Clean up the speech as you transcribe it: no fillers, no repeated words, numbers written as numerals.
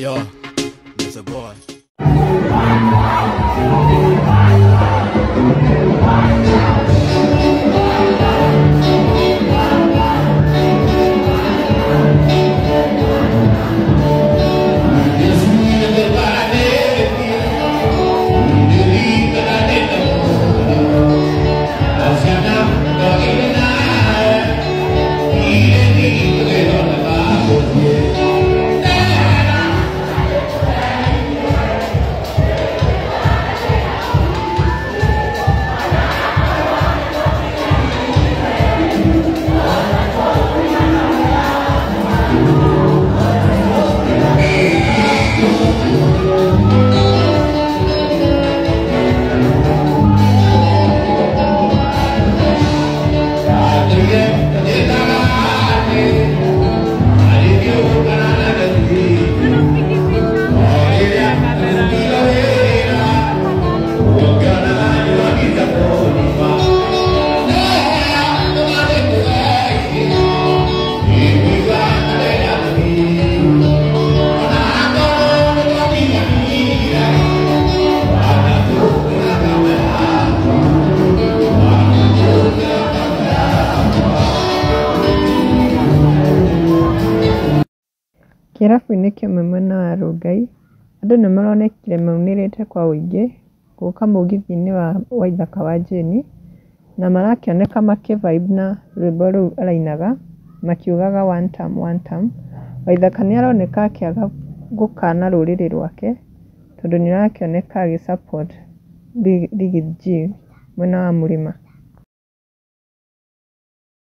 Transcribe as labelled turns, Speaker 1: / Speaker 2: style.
Speaker 1: yo, that's a boy.
Speaker 2: Kĩrabu-inĩ kĩmwe mwena wa Rongai, andũ nĩ maronekire maumĩrĩte kwa ũingĩ gũka mũgithi-inĩ wa Waithaka wa Jane, na marakĩoneka makĩ vibe na rwĩmbo rũu arainaga makiugaga one time one time. Waithaka nĩ aroneka akĩaga gũkana rũrĩrĩ rwake tondũ nĩ arakĩoneka agĩ support Ligi G mwena wa Mũrĩma.